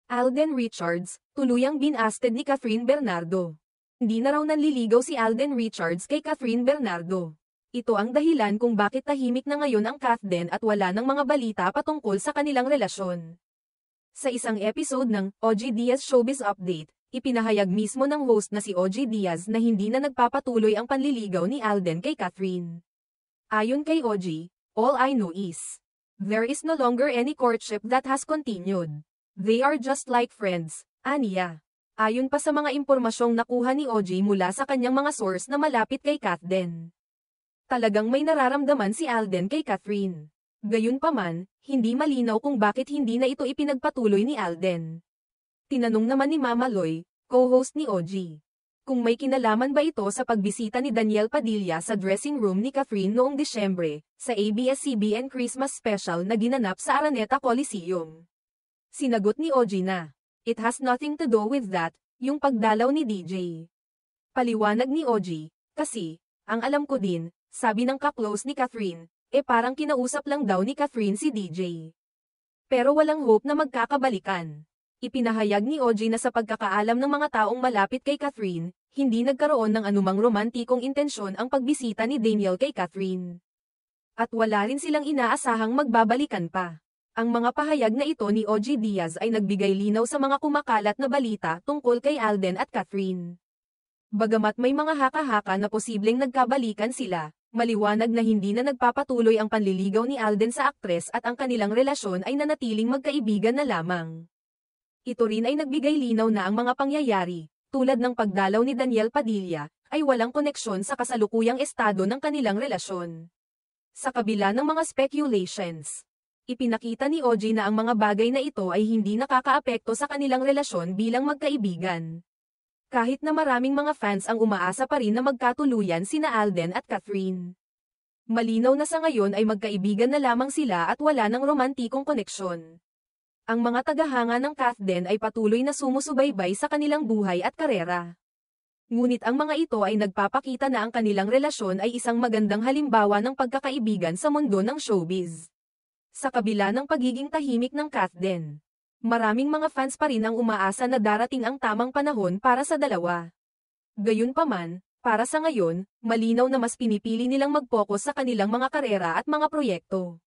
Alden Richards, tuluyang binasted ni Catherine Bernardo. Hindi na raw nanliligaw si Alden Richards kay Catherine Bernardo. Ito ang dahilan kung bakit tahimik na ngayon ang Kathden at wala ng mga balita patungkol sa kanilang relasyon. Sa isang episode ng OG Diaz Showbiz Update, ipinahayag mismo ng host na si OG Diaz na hindi na nagpapatuloy ang panliligaw ni Alden kay Catherine. Ayon kay OG, "All I know is, there is no longer any courtship that has continued. They are just like friends," aniya. Ayon pa sa mga impormasyong nakuha ni OG mula sa kanyang mga source na malapit kay Kathden. Talagang may nararamdaman si Alden kay Catherine. Gayunpaman, hindi malinaw kung bakit hindi na ito ipinagpatuloy ni Alden. Tinanong naman ni Mama Loy, co-host ni OG, kung may kinalaman ba ito sa pagbisita ni Daniel Padilla sa dressing room ni Catherine noong Disyembre, sa ABS-CBN Christmas Special na ginanap sa Araneta Coliseum. Sinagot ni OG na, "It has nothing to do with that, yung pagdalaw ni DJ." Paliwanag ni OG, "Kasi, ang alam ko din, sabi ng ka-close ni Catherine, parang kinausap lang daw ni Catherine si DJ. Pero walang hope na magkakabalikan." Ipinahayag ni OG na sa pagkakaalam ng mga taong malapit kay Catherine, hindi nagkaroon ng anumang romantikong intensyon ang pagbisita ni Daniel kay Catherine. At wala rin silang inaasahang magbabalikan pa. Ang mga pahayag na ito ni OG Diaz ay nagbigay linaw sa mga kumakalat na balita tungkol kay Alden at Catherine. Bagamat may mga haka-haka na posibleng nagkabalikan sila, maliwanag na hindi na nagpapatuloy ang panliligaw ni Alden sa aktres at ang kanilang relasyon ay nanatiling magkaibigan na lamang. Ito rin ay nagbigay linaw na ang mga pangyayari, tulad ng pagdalaw ni Daniel Padilla, ay walang koneksyon sa kasalukuyang estado ng kanilang relasyon. Sa kabila ng mga speculations, ipinakita ni OG na ang mga bagay na ito ay hindi nakakaapekto sa kanilang relasyon bilang magkaibigan. Kahit na maraming mga fans ang umaasa pa rin na magkatuluyan sina Alden at Catherine. Malinaw na sa ngayon ay magkaibigan na lamang sila at wala ng romantikong koneksyon. Ang mga tagahanga ng Kathden ay patuloy na sumusubaybay sa kanilang buhay at karera. Ngunit ang mga ito ay nagpapakita na ang kanilang relasyon ay isang magandang halimbawa ng pagkakaibigan sa mundo ng showbiz. Sa kabila ng pagiging tahimik ng Kathden, maraming mga fans pa rin ang umaasa na darating ang tamang panahon para sa dalawa. Gayunpaman, para sa ngayon, malinaw na mas pinipili nilang mag-focus sa kanilang mga karera at mga proyekto.